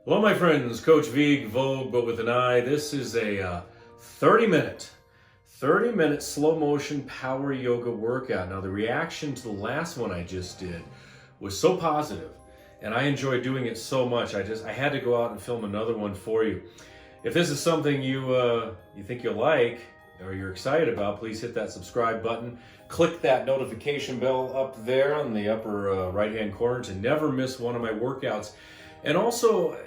Hello, my friends. Coach Vigue, Vogue, but with an I. This is a 30-minute slow motion power yoga workout. Now, the reaction to the last one I just did was so positive, and I enjoy doing it so much. I had to go out and film another one for you. If this is something you think you'll like or you're excited about, please hit that subscribe button. Click that notification bell up there on the upper right-hand corner to never miss one of my workouts. And also,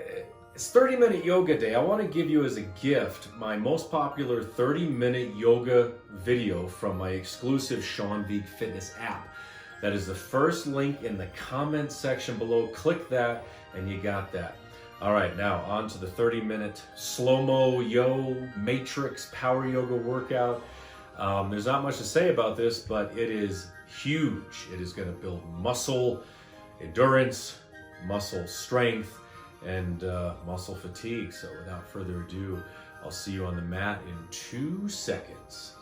it's 30-minute yoga day. I want to give you as a gift my most popular 30-minute yoga video from my exclusive Vigue Fitness app. That is the first link in the comment section below. Click that and you got that. All right, now on to the 30-minute slow-mo matrix power yoga workout. There's not much to say about this, but it is huge. It is going to build muscle endurance, muscle strength, and muscle fatigue. So without further ado, I'll see you on the mat in 2 seconds.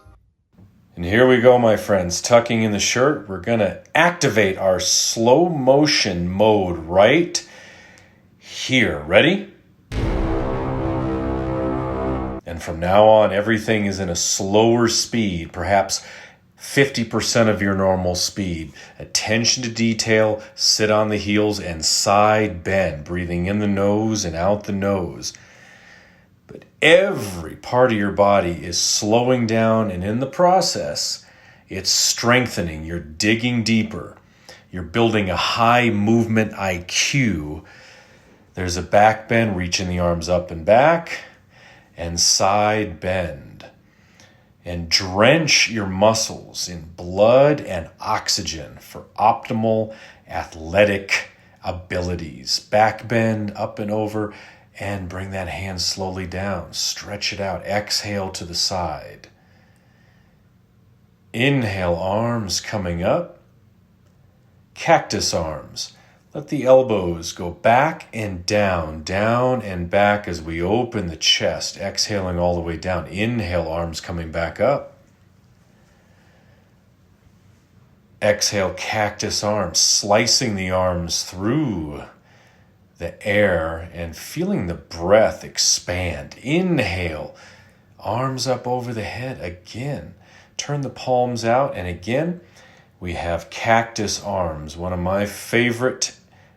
And here we go, my friends. Tucking in the shirt, we're going to activate our slow motion mode right here. Ready? And from now on, everything is in a slower speed, perhaps 50% of your normal speed. Attention to detail, sit on the heels and side bend, breathing in the nose and out the nose. But every part of your body is slowing down, and in the process, it's strengthening. You're digging deeper. You're building a high movement IQ. There's a back bend, reaching the arms up and back, and side bend. And drench your muscles in blood and oxygen for optimal athletic abilities. Back bend, up and over, and bring that hand slowly down. Stretch it out. Exhale to the side. Inhale, arms coming up. Cactus arms. Let the elbows go back and down and back as we open the chest, exhaling all the way down. Inhale, arms coming back up. Exhale, cactus arms, slicing the arms through the air and feeling the breath expand. Inhale, arms up over the head again. Turn the palms out, and again, we have cactus arms, one of my favorite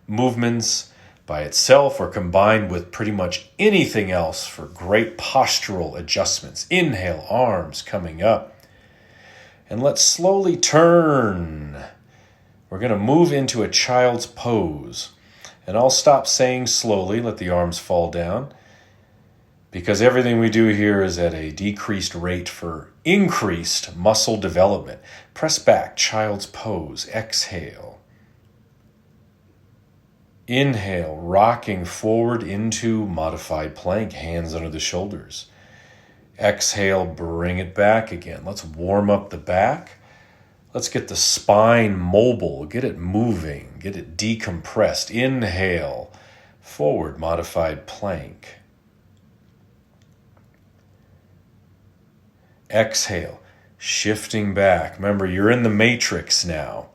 movements by itself or combined with pretty much anything else for great postural adjustments. Inhale, arms coming up. And let's slowly turn. We're going to move into a child's pose. And I'll stop saying slowly, let the arms fall down, because everything we do here is at a decreased rate for increased muscle development. Press back, child's pose. Exhale. Inhale, rocking forward into modified plank, hands under the shoulders. Exhale, bring it back again. Let's warm up the back. Let's get the spine mobile, get it moving, get it decompressed. Inhale, forward modified plank. Exhale, shifting back. Remember, you're in the matrix now.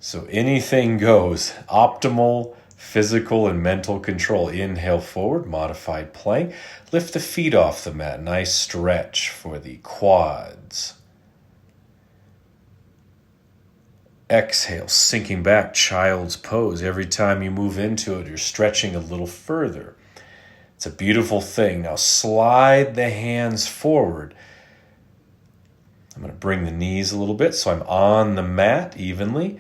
So anything goes. Optimal physical and mental control. Inhale forward, modified plank. Lift the feet off the mat. Nice stretch for the quads. Exhale, sinking back, child's pose. Every time you move into it, you're stretching a little further. It's a beautiful thing. Now slide the hands forward. I'm going to bring the knees a little bit so I'm on the mat evenly.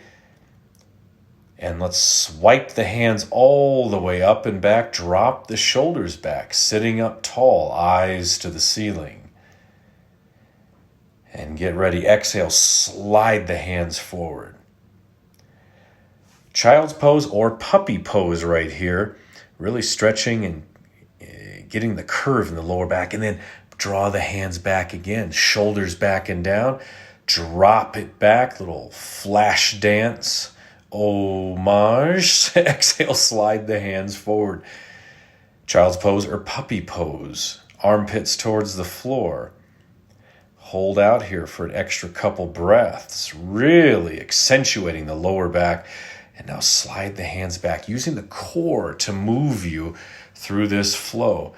And let's swipe the hands all the way up and back. Drop the shoulders back, sitting up tall, eyes to the ceiling. And get ready. Exhale, slide the hands forward. Child's pose or puppy pose right here. Really stretching and getting the curve in the lower back. And then draw the hands back again. Shoulders back and down. Drop it back. Little flash dance. Homage. Exhale, slide the hands forward. Child's pose or puppy pose. Armpits towards the floor. Hold out here for an extra couple breaths, really accentuating the lower back And now slide the hands back, using the core to move you through this flow.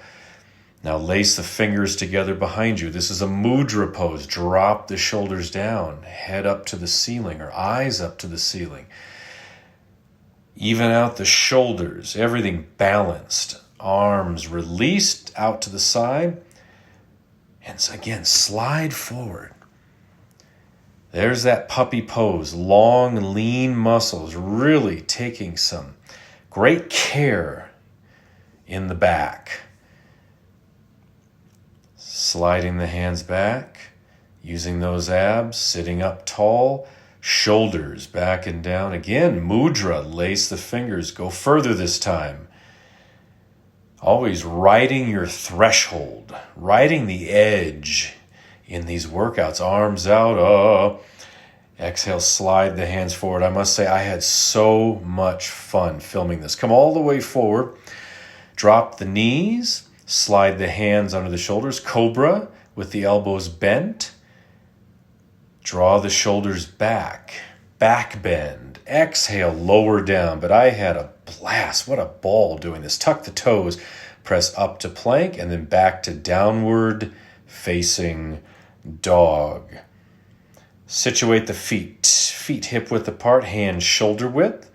Now lace the fingers together behind you. This is a mudra pose. Drop the shoulders down, head up to the ceiling or eyes up to the ceiling. Even out the shoulders, everything balanced. Arms released out to the side. And so again, slide forward. There's that puppy pose, long, lean muscles, really taking some great care in the back. Sliding the hands back, using those abs, sitting up tall, shoulders back and down. Again, mudra, lace the fingers, go further this time. Always riding your threshold, riding the edge in these workouts, arms out. Exhale, slide the hands forward. I must say, I had so much fun filming this. Come all the way forward. Drop the knees. Slide the hands under the shoulders. Cobra with the elbows bent. Draw the shoulders back. Back bend. Exhale, lower down. But I had a blast. What a ball doing this. Tuck the toes. Press up to plank and then back to downward facing dog. Situate the feet. Feet hip width apart, hands shoulder width.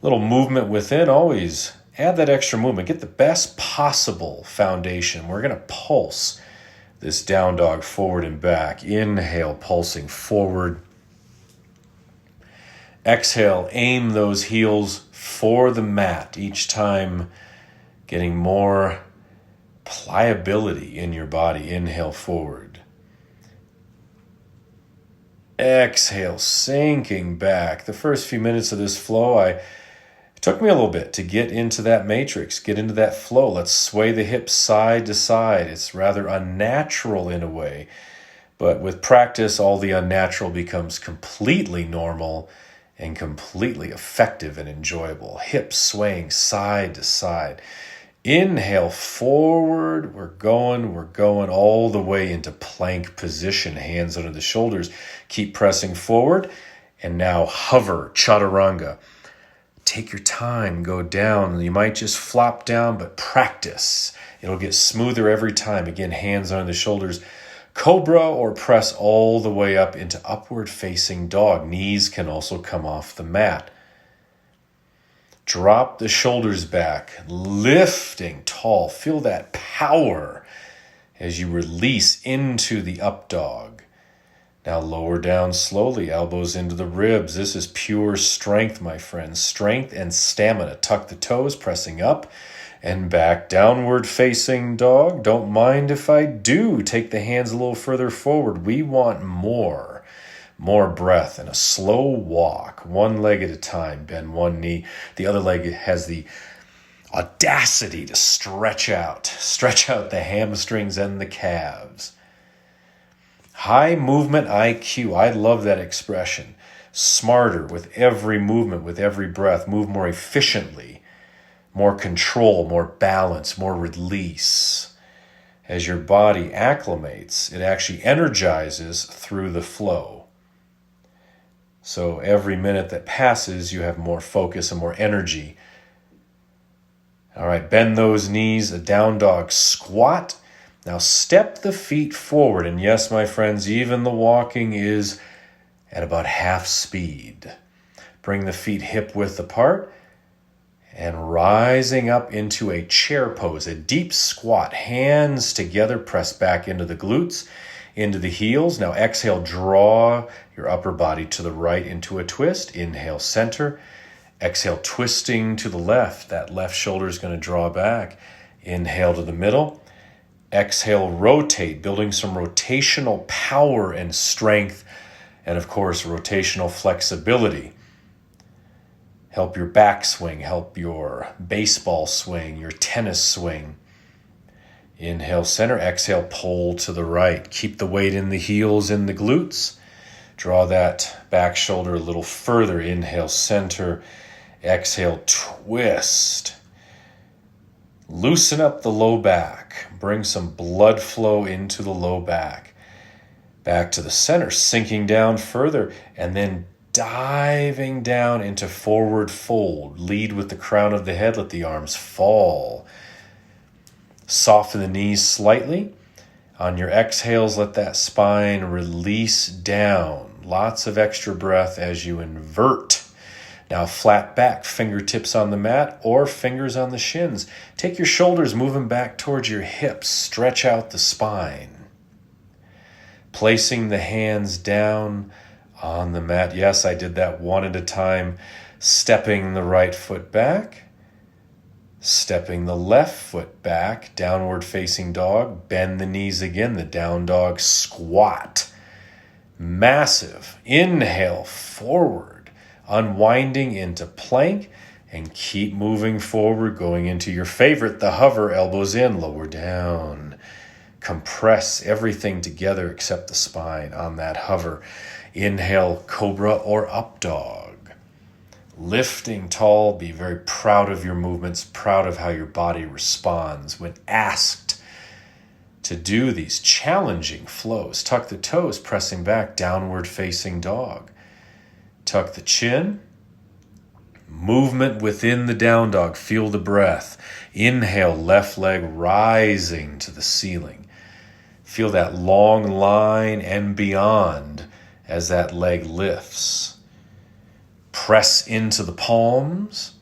Little movement within, always add that extra movement. Get the best possible foundation. We're going to pulse this down dog forward and back. Inhale, pulsing forward. Exhale, aim those heels for the mat. Each time getting more pliability in your body. Inhale forward. Exhale, sinking back. The first few minutes of this flow, it took me a little bit to get into that matrix, get into that flow. Let's sway the hips side to side. It's rather unnatural in a way, but with practice, all the unnatural becomes completely normal and completely effective and enjoyable. Hips swaying side to side. Inhale forward. We're going all the way into plank position. Hands under the shoulders. Keep pressing forward. And now hover, chaturanga. Take your time, go down. You might just flop down, but practice. It'll get smoother every time. Again, hands under the shoulders. Cobra or press all the way up into upward facing dog. Knees can also come off the mat. Drop the shoulders back, lifting tall. Feel that power as you release into the up dog. Now lower down slowly, elbows into the ribs. This is pure strength, my friends. Strength and stamina. Tuck the toes, pressing up and back. Downward facing dog. Don't mind if I do. Take the hands a little further forward. We want more. More breath and a slow walk, one leg at a time. Bend one knee. The other leg has the audacity to stretch out the hamstrings and the calves. High movement IQ. I love that expression. Smarter with every movement, with every breath. Move more efficiently, more control, more balance, more release. As your body acclimates, it actually energizes through the flow. So every minute that passes, you have more focus and more energy. All right, bend those knees, a down dog squat. Now step the feet forward. And yes, my friends, even the walking is at about half speed. Bring the feet hip width apart and rising up into a chair pose, a deep squat. Hands together, press back into the glutes, into the heels. Now exhale, draw your upper body to the right into a twist. Inhale, center. Exhale, twisting to the left. That left shoulder is going to draw back. Inhale to the middle. Exhale, rotate, building some rotational power and strength. And of course, rotational flexibility. Help your backswing, help your baseball swing, your tennis swing. Inhale, center. Exhale, pull to the right. Keep the weight in the heels, in the glutes. Draw that back shoulder a little further. Inhale, center. Exhale, twist. Loosen up the low back. Bring some blood flow into the low back. Back to the center, sinking down further, and then diving down into forward fold. Lead with the crown of the head, let the arms fall. Soften the knees slightly. On your exhales, let that spine release down. Lots of extra breath as you invert. Now flat back, fingertips on the mat or fingers on the shins. Take your shoulders, move them back towards your hips. Stretch out the spine. Placing the hands down on the mat. Yes, I did that one at a time. Stepping the right foot back. Stepping the left foot back. Downward facing dog. Bend the knees again. The down dog squat. Massive. Inhale forward. Unwinding into plank and keep moving forward, going into your favorite, the hover, elbows in, lower down. Compress everything together except the spine on that hover. Inhale, cobra or up dog. Lifting tall, be very proud of your movements, proud of how your body responds when asked to do these challenging flows. Tuck the toes, pressing back, downward facing dog. Tuck the chin. Movement within the down dog. Feel the breath. Inhale, left leg rising to the ceiling. Feel that long line and beyond as that leg lifts. Press into the palms.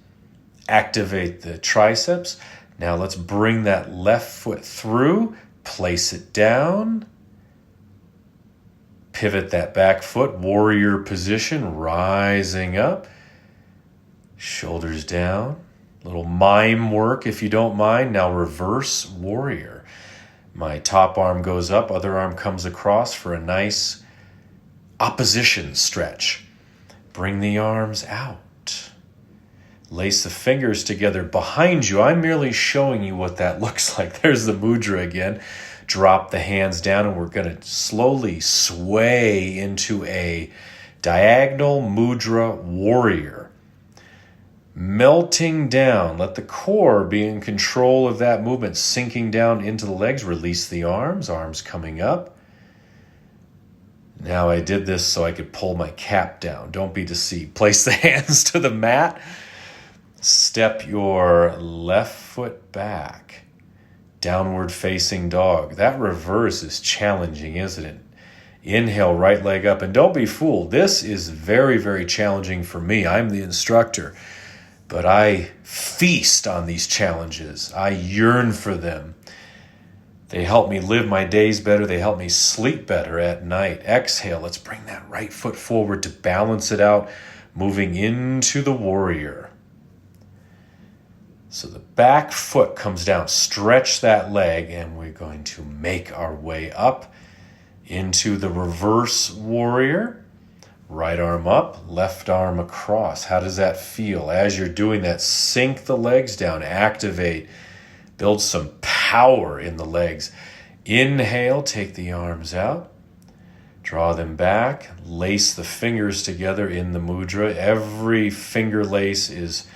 Activate the triceps. Now let's bring that left foot through. Place it down. Pivot that back foot, warrior position, rising up. Shoulders down. Little mime work if you don't mind. Now reverse warrior. My top arm goes up, other arm comes across for a nice opposition stretch. Bring the arms out. Lace the fingers together behind you. I'm merely showing you what that looks like. There's the mudra again. Drop the hands down and we're going to slowly sway into a diagonal mudra warrior. Melting down. Let the core be in control of that movement. Sinking down into the legs. Release the arms. Arms coming up. Now I did this so I could pull my cap down. Don't be deceived. Place the hands to the mat. Step your left foot back. Downward facing dog. That reverse is challenging, isn't it? Inhale, right leg up. And don't be fooled. This is very, very challenging for me. I'm the instructor. But I feast on these challenges. I yearn for them. They help me live my days better. They help me sleep better at night. Exhale. Let's bring that right foot forward to balance it out. Moving into the warrior. So the back foot comes down, stretch that leg, and we're going to make our way up into the reverse warrior. Right arm up, left arm across. How does that feel? As you're doing that, sink the legs down, activate, build some power in the legs. Inhale, take the arms out, draw them back, lace the fingers together in the mudra. Every finger lace is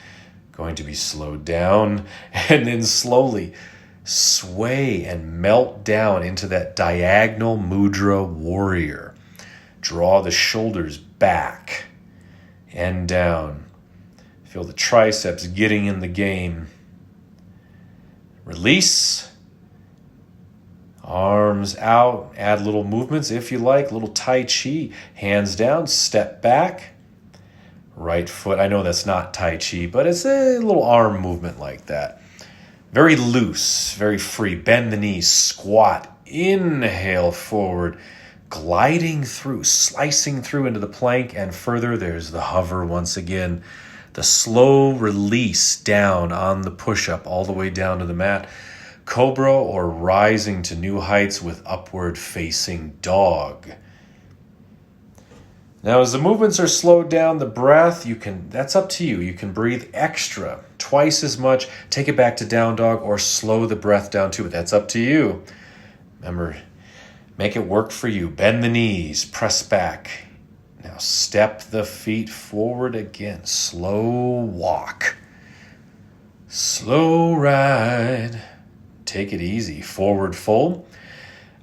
going to be slowed down and then slowly sway and melt down into that diagonal mudra warrior. Draw the shoulders back and down. Feel the triceps getting in the game. Release. Arms out. Add little movements if you like. Little Tai Chi. Hands down. Step back. Right foot. I know that's not Tai Chi, but it's a little arm movement like that. Very loose, very free. Bend the knees, squat. Inhale forward, gliding through, slicing through into the plank and further. There's the hover once again. The slow release down on the push-up all the way down to the mat. Cobra or rising to new heights with upward facing dog. Now, as the movements are slowed down, the breath, that's up to you. You can breathe extra, twice as much, take it back to down dog, or slow the breath down too, but that's up to you. Remember, make it work for you. Bend the knees, press back. Now step the feet forward again. Slow walk. Slow ride. Take it easy. Forward fold.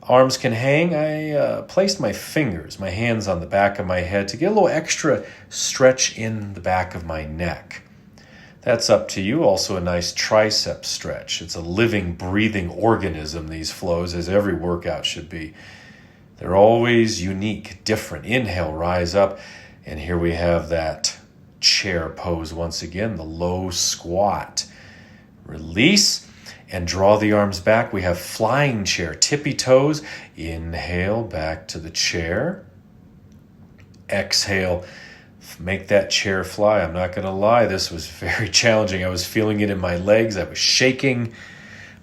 Arms can hang. I placed my fingers, my hands on the back of my head to get a little extra stretch in the back of my neck. That's up to you. Also a nice tricep stretch. It's a living, breathing organism, these flows, as every workout should be. They're always unique, different. Inhale, rise up. And here we have that chair pose once again, the low squat. Release and draw the arms back. We have flying chair, tippy toes. Inhale, back to the chair. Exhale, make that chair fly. I'm not going to lie, this was very challenging. I was feeling it in my legs. I was shaking.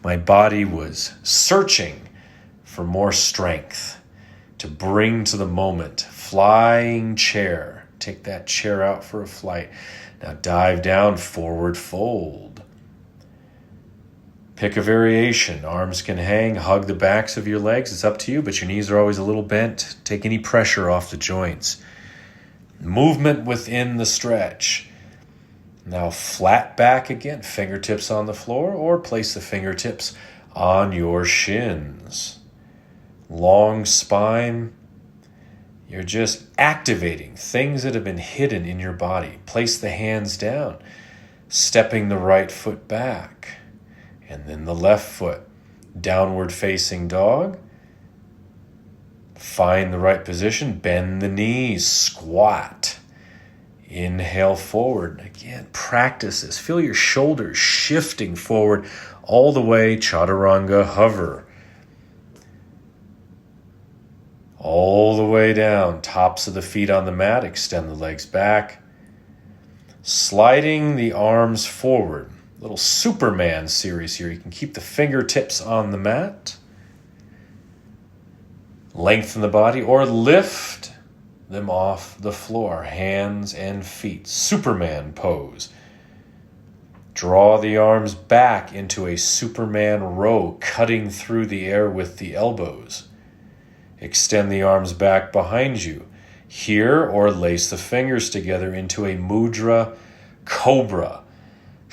My body was searching for more strength to bring to the moment. Flying chair. Take that chair out for a flight. Now dive down, forward fold. Pick a variation. Arms can hang. Hug the backs of your legs. It's up to you, but your knees are always a little bent. Take any pressure off the joints. Movement within the stretch. Now flat back again. Fingertips on the floor, or place the fingertips on your shins. Long spine. You're just activating things that have been hidden in your body. Place the hands down. Stepping the right foot back. And then the left foot, downward facing dog. Find the right position, bend the knees, squat. Inhale forward. Again, practice this. Feel your shoulders shifting forward all the way, chaturanga hover. All the way down, tops of the feet on the mat, extend the legs back. Sliding the arms forward. Little Superman series here. You can keep the fingertips on the mat. Lengthen the body or lift them off the floor. Hands and feet. Superman pose. Draw the arms back into a Superman row, cutting through the air with the elbows. Extend the arms back behind you. Here, or lace the fingers together into a mudra cobra.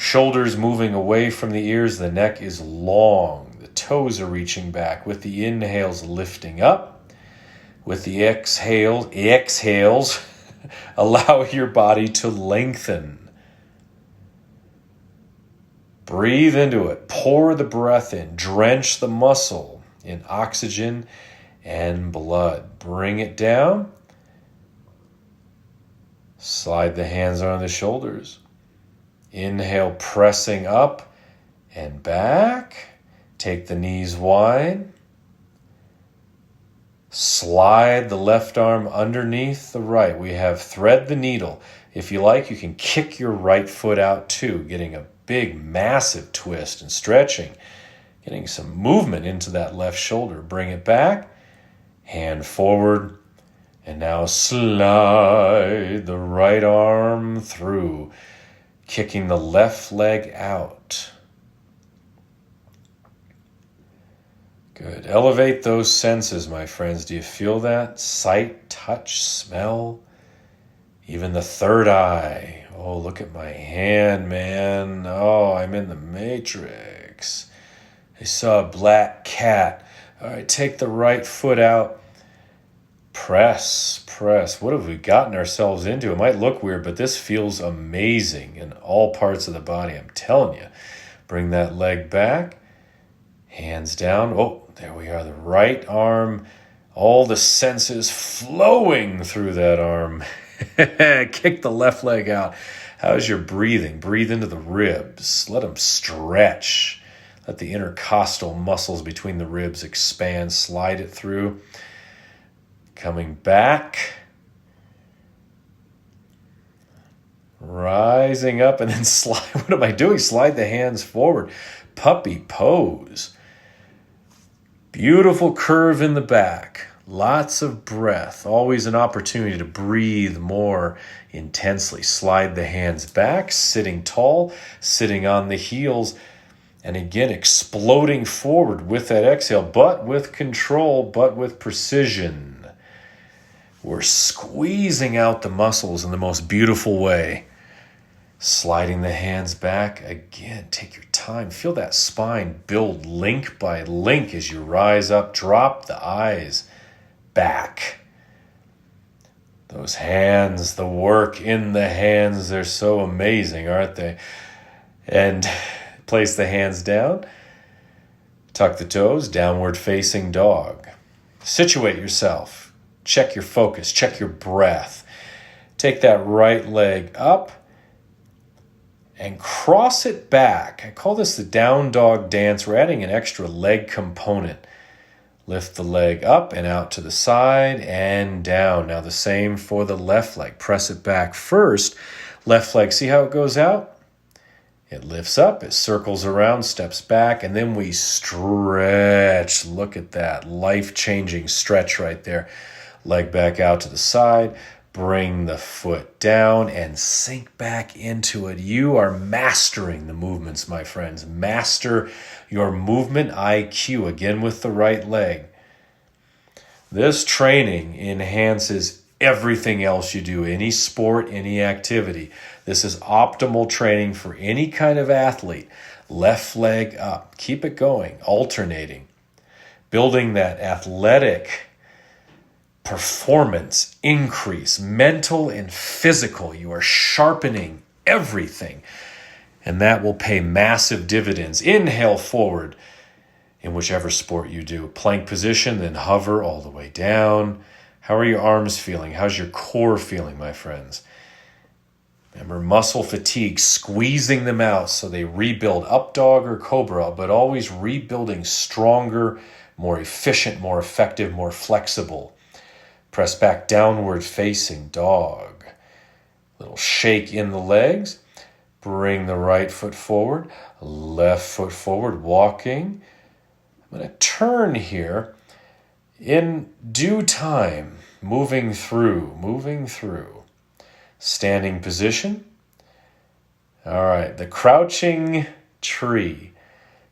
Shoulders moving away from the ears. The neck is long. The toes are reaching back. With the inhales, lifting up. With the exhales, allow your body to lengthen. Breathe into it. Pour the breath in. Drench the muscle in oxygen and blood. Bring it down. Slide the hands on the shoulders. Inhale, pressing up and back. Take the knees wide. Slide the left arm underneath the right. We have thread the needle. If you like, you can kick your right foot out too, getting a big, massive twist and stretching. Getting some movement into that left shoulder. Bring it back. Hand forward. And now slide the right arm through. Kicking the left leg out. Good. Elevate those senses, my friends. Do you feel that? Sight, touch, smell, even the third eye. Oh, look at my hand, man. Oh, I'm in the matrix. I saw a black cat. All right, take the right foot out. Press. What have we gotten ourselves into? It might look weird, but this feels amazing in all parts of the body. I'm telling you. Bring that leg back. Hands down. Oh, there we are. The right arm. All the senses flowing through that arm. Kick the left leg out. How's your breathing? Breathe into the ribs. Let them stretch. Let the intercostal muscles between the ribs expand. Slide it through. Coming back. Rising up and then slide. What am I doing? Slide the hands forward. Puppy pose. Beautiful curve in the back. Lots of breath. Always an opportunity to breathe more intensely. Slide the hands back, sitting tall, sitting on the heels. And again, exploding forward with that exhale, but with control, but with precision. We're squeezing out the muscles in the most beautiful way. Sliding the hands back. Again, take your time. Feel that spine build link by link as you rise up. Drop the eyes back. Those hands, the work in the hands, they're so amazing, aren't they? And place the hands down. Tuck the toes, downward facing dog. Situate yourself. Check your focus. Check your breath. Take that right leg up and cross it back. I call this the down dog dance. We're adding an extra leg component. Lift the leg up and out to the side and down. Now the same for the left leg. Press it back first. Left leg, see how it goes out? It lifts up, it circles around, steps back, and then we stretch. Look at that life-changing stretch right there. Leg back out to the side. Bring the foot down and sink back into it. You are mastering the movements, my friends. Master your movement IQ, again with the right leg. This training enhances everything else you do, any sport, any activity. This is optimal training for any kind of athlete. Left leg up. Keep it going, alternating. Building that athletic performance increase, mental and physical. You are sharpening everything, and that will pay massive dividends. Inhale forward in whichever sport you do. Plank position, then hover all the way down. How are your arms feeling? How's your core feeling, my friends? Remember, muscle fatigue, squeezing them out so they rebuild, up dog or cobra, but always rebuilding stronger, more efficient, more effective, more flexible. Press back, downward facing dog. Little shake in the legs. Bring the right foot forward, left foot forward, walking. I'm going to turn here in due time, moving through. Standing position. All right, the crouching tree.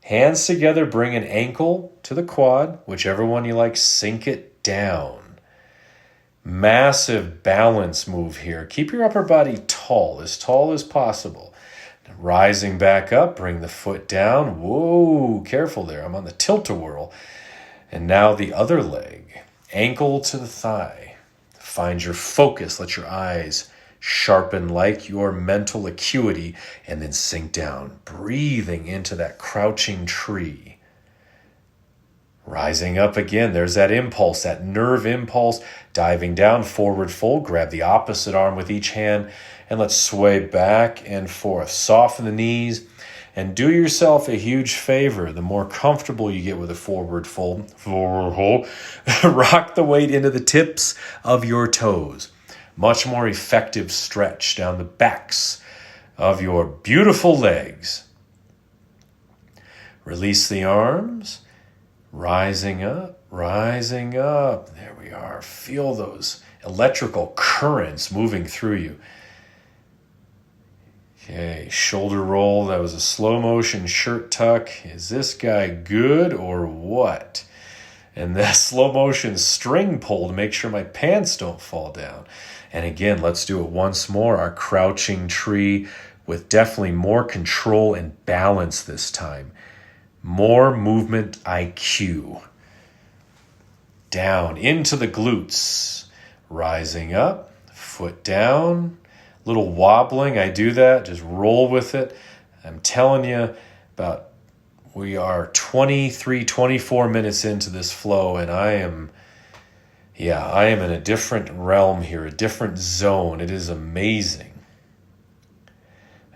Hands together, bring an ankle to the quad, whichever one you like, sink it down. Massive balance move here. Keep your upper body tall as possible. Rising back up, bring the foot down. Whoa, careful there. I'm on the tilt-a-whirl. And now the other leg. Ankle to the thigh. Find your focus. Let your eyes sharpen like your mental acuity, and then sink down. Breathing into that crouching tree. Rising up again, there's that impulse, that nerve impulse. Diving down, forward fold, grab the opposite arm with each hand, and let's sway back and forth. Soften the knees, and do yourself a huge favor. The more comfortable you get with a forward fold, rock the weight into the tips of your toes. Much more effective stretch down the backs of your beautiful legs. Release the arms. Rising up. There we are. Feel those electrical currents moving through you. Okay, shoulder roll. That was a slow motion shirt tuck. Is this guy good or what? And that slow motion string pull to make sure my pants don't fall down. And again, let's do it once more. Our crouching tree with definitely more control and balance this time. More movement IQ. Down into the glutes. Rising up, foot down. Little wobbling, I do that. Just roll with it. I'm telling you, we are 23, 24 minutes into this flow, and I am in a different realm here, a different zone. It is amazing.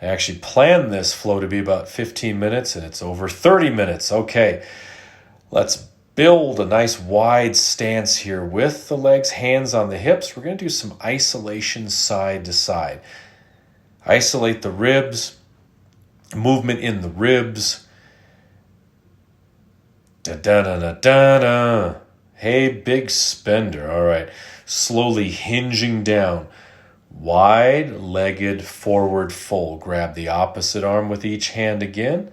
I actually planned this flow to be about 15 minutes, and it's over 30 minutes. Okay, let's build a nice wide stance here with the legs, hands on the hips. We're going to do some isolation side to side. Isolate the ribs, movement in the ribs. Da-da-da-da-da-da. Hey, big spender. All right, slowly hinging down. Wide-legged forward fold. Grab the opposite arm with each hand again.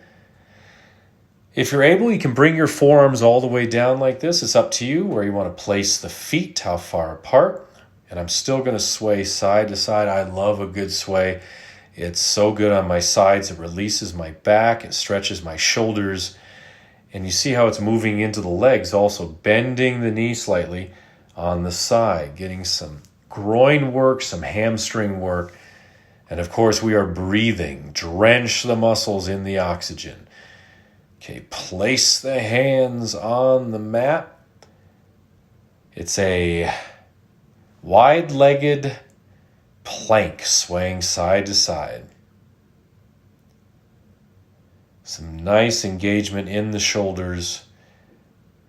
If you're able, you can bring your forearms all the way down like this. It's up to you where you want to place the feet, how far apart. And I'm still going to sway side to side. I love a good sway. It's so good on my sides. It releases my back. It stretches my shoulders. And you see how it's moving into the legs, also bending the knee slightly on the side, getting some groin work, some hamstring work. And of course, we are breathing. Drench the muscles in the oxygen. Okay, place the hands on the mat. It's a wide-legged plank swaying side to side. Some nice engagement in the shoulders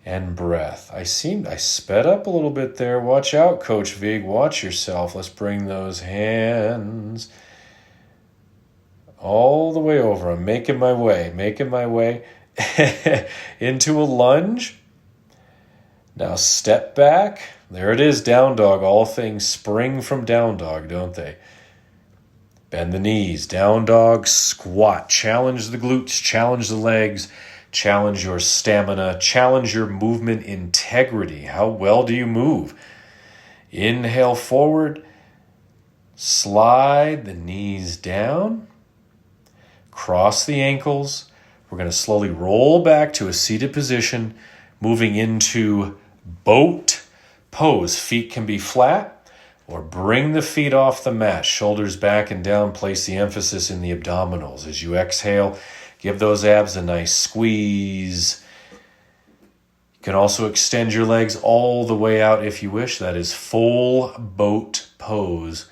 and breath. I sped up a little bit there. Watch out, Coach Vigue. Watch yourself. Let's bring those hands all the way over. I'm making my way into a lunge. Now step back. There it is, down dog. All things spring from down dog, don't they? Bend the knees, down dog, squat. Challenge the glutes, challenge the legs, challenge your stamina, challenge your movement integrity. How well do you move? Inhale forward, slide the knees down, cross the ankles. We're going to slowly roll back to a seated position, moving into boat pose. Feet can be flat or bring the feet off the mat, shoulders back and down. Place the emphasis in the abdominals. As you exhale, give those abs a nice squeeze. You can also extend your legs all the way out if you wish. That is full boat pose.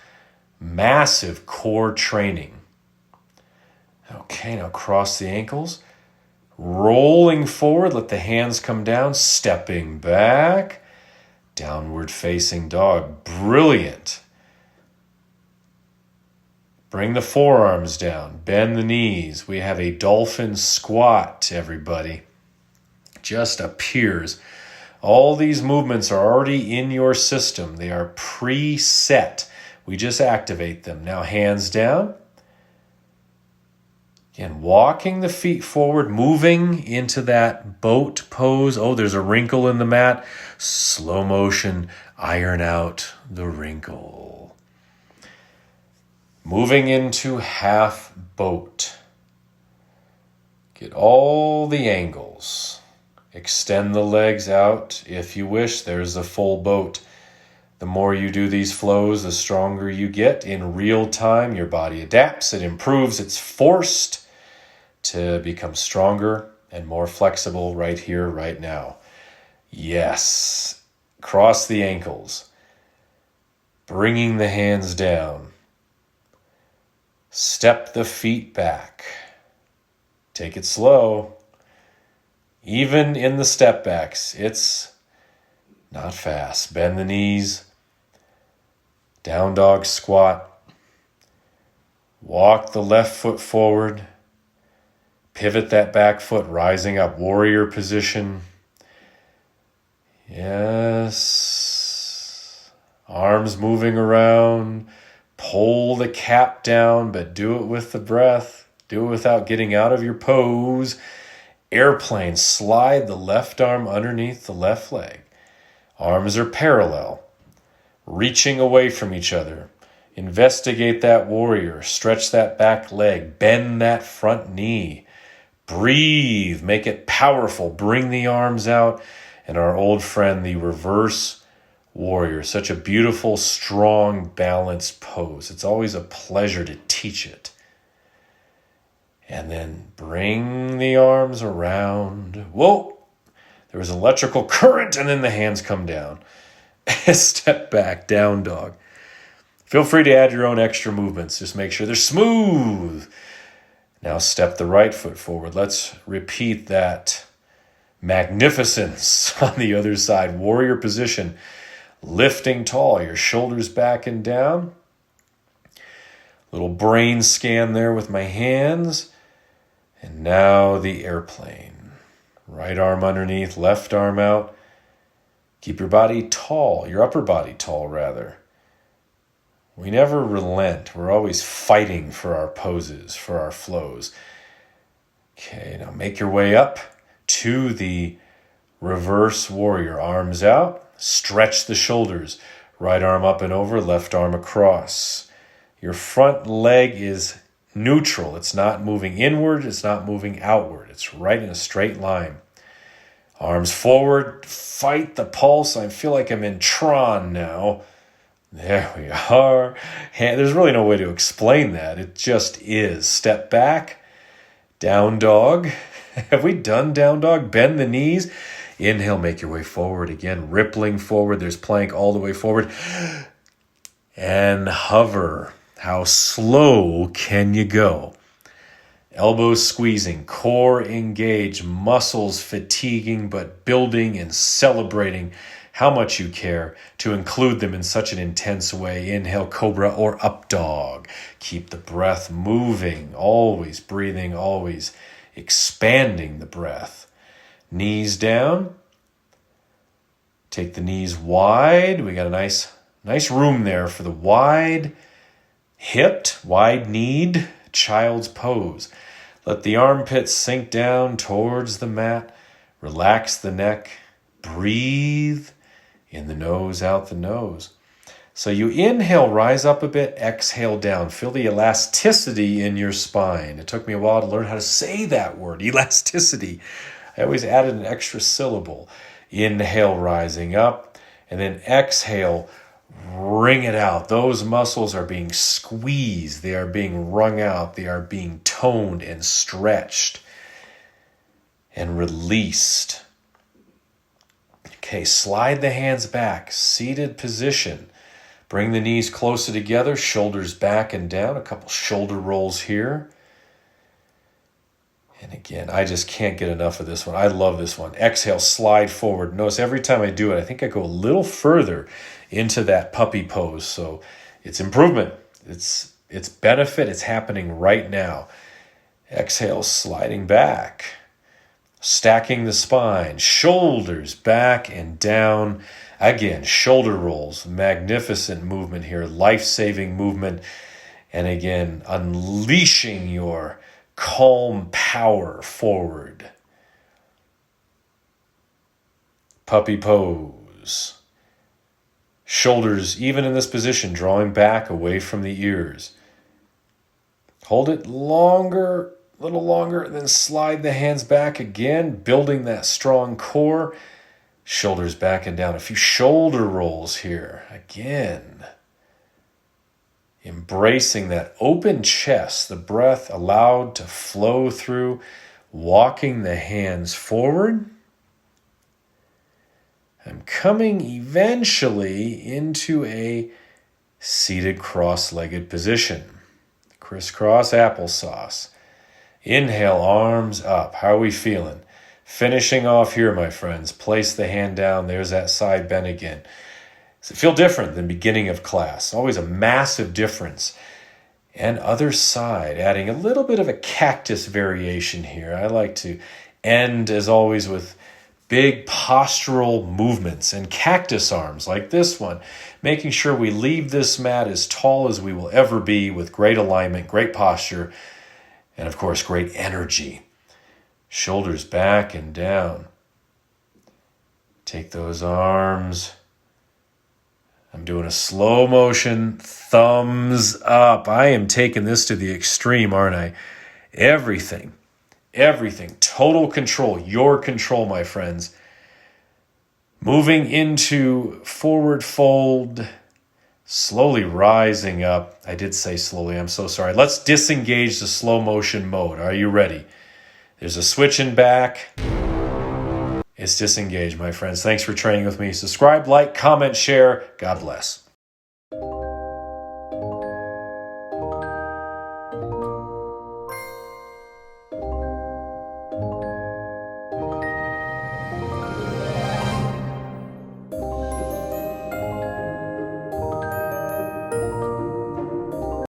Massive core training. Okay, now cross the ankles. Rolling forward, let the hands come down, stepping back, downward facing dog. Brilliant. Bring the forearms down, bend the knees. We have a dolphin squat, everybody. Just appears. All these movements are already in your system. They are preset. We just activate them. Now hands down. Again, walking the feet forward, moving into that boat pose. Oh, there's a wrinkle in the mat. Slow motion, iron out the wrinkle. Moving into half boat. Get all the angles. Extend the legs out if you wish. There's the full boat. The more you do these flows, the stronger you get. In real time, your body adapts, it improves, it's forced to become stronger and more flexible right here, right now. Yes. Cross the ankles. Bringing the hands down. Step the feet back. Take it slow. Even in the step backs, it's not fast. Bend the knees. Down dog squat. Walk the left foot forward. Pivot that back foot, rising up, warrior position. Yes. Arms moving around. Pull the cap down, but do it with the breath. Do it without getting out of your pose. Airplane, slide the left arm underneath the left leg. Arms are parallel, reaching away from each other. Investigate that warrior. Stretch that back leg. Bend that front knee. Breathe, make it powerful. Bring the arms out. And our old friend, the reverse warrior. Such a beautiful, strong, balanced pose. It's always a pleasure to teach it. And then bring the arms around. Whoa, there was electrical current, and then the hands come down. Step back, down dog. Feel free to add your own extra movements. Just make sure they're smooth. Now step the right foot forward. Let's repeat that magnificence on the other side. Warrior position. Lifting tall, your shoulders back and down. Little brain scan there with my hands. And now the airplane. Right arm underneath, left arm out. Keep your body tall, your upper body tall rather. We never relent. We're always fighting for our poses, for our flows. Okay, now make your way up to the reverse warrior. Arms out, stretch the shoulders. Right arm up and over, left arm across. Your front leg is neutral. It's not moving inward. It's not moving outward. It's right in a straight line. Arms forward. Fight the pulse. I feel like I'm in Tron now. There we are. There's really no way to explain that. It just is. Step back. Down dog. Have we done down dog? Bend the knees. Inhale, make your way forward again. Rippling forward. There's plank all the way forward. And hover. How slow can you go? Elbows squeezing, core engaged, muscles fatiguing, but building and celebrating how much you care to include them in such an intense way. Inhale, cobra or up dog. Keep the breath moving, always breathing, always expanding the breath. Knees down. Take the knees wide. We got a nice room there for the wide hipped, wide-kneed child's pose. Let the armpits sink down towards the mat. Relax the neck. Breathe in the nose, out the nose. So you inhale, rise up a bit, exhale down. Feel the elasticity in your spine. It took me a while to learn how to say that word, elasticity. I always added an extra syllable. Inhale, rising up, and then exhale, wring it out. Those muscles are being squeezed. They are being wrung out. They are being toned and stretched and released. Okay, slide the hands back. Seated position. Bring the knees closer together. Shoulders back and down. A couple shoulder rolls here. And again, I just can't get enough of this one. I love this one. Exhale, slide forward. Notice every time I do it, I think I go a little further into that puppy pose. So it's improvement. It's benefit. It's happening right now. Exhale, sliding back. Stacking the spine. Shoulders back and down. Again, shoulder rolls. Magnificent movement here. Life-saving movement. And again, unleashing your calm power forward. Puppy pose. Shoulders, even in this position, drawing back away from the ears. Hold it longer, a little longer, and then slide the hands back again, building that strong core. Shoulders back and down. A few shoulder rolls here. Again. Embracing that open chest, the breath allowed to flow through, walking the hands forward. I'm coming eventually into a seated cross-legged position. Crisscross applesauce. Inhale, arms up. How are we feeling? Finishing off here, my friends. Place the hand down. There's that side bend again. Does it feel different than beginning of class? Always a massive difference. And other side, adding a little bit of a cactus variation here. I like to end, as always, with big postural movements and cactus arms like this one, making sure we leave this mat as tall as we will ever be with great alignment, great posture, and of course, great energy. Shoulders back and down. Take those arms. I'm doing a slow motion thumbs up. I am taking this to the extreme, aren't I? Everything, total control, your control, my friends. Moving into forward fold, slowly rising up. I did say slowly, I'm so sorry. Let's disengage the slow motion mode. Are you ready? There's a switch in back. It's disengaged, my friends. Thanks for training with me. Subscribe, like, comment, share. God bless.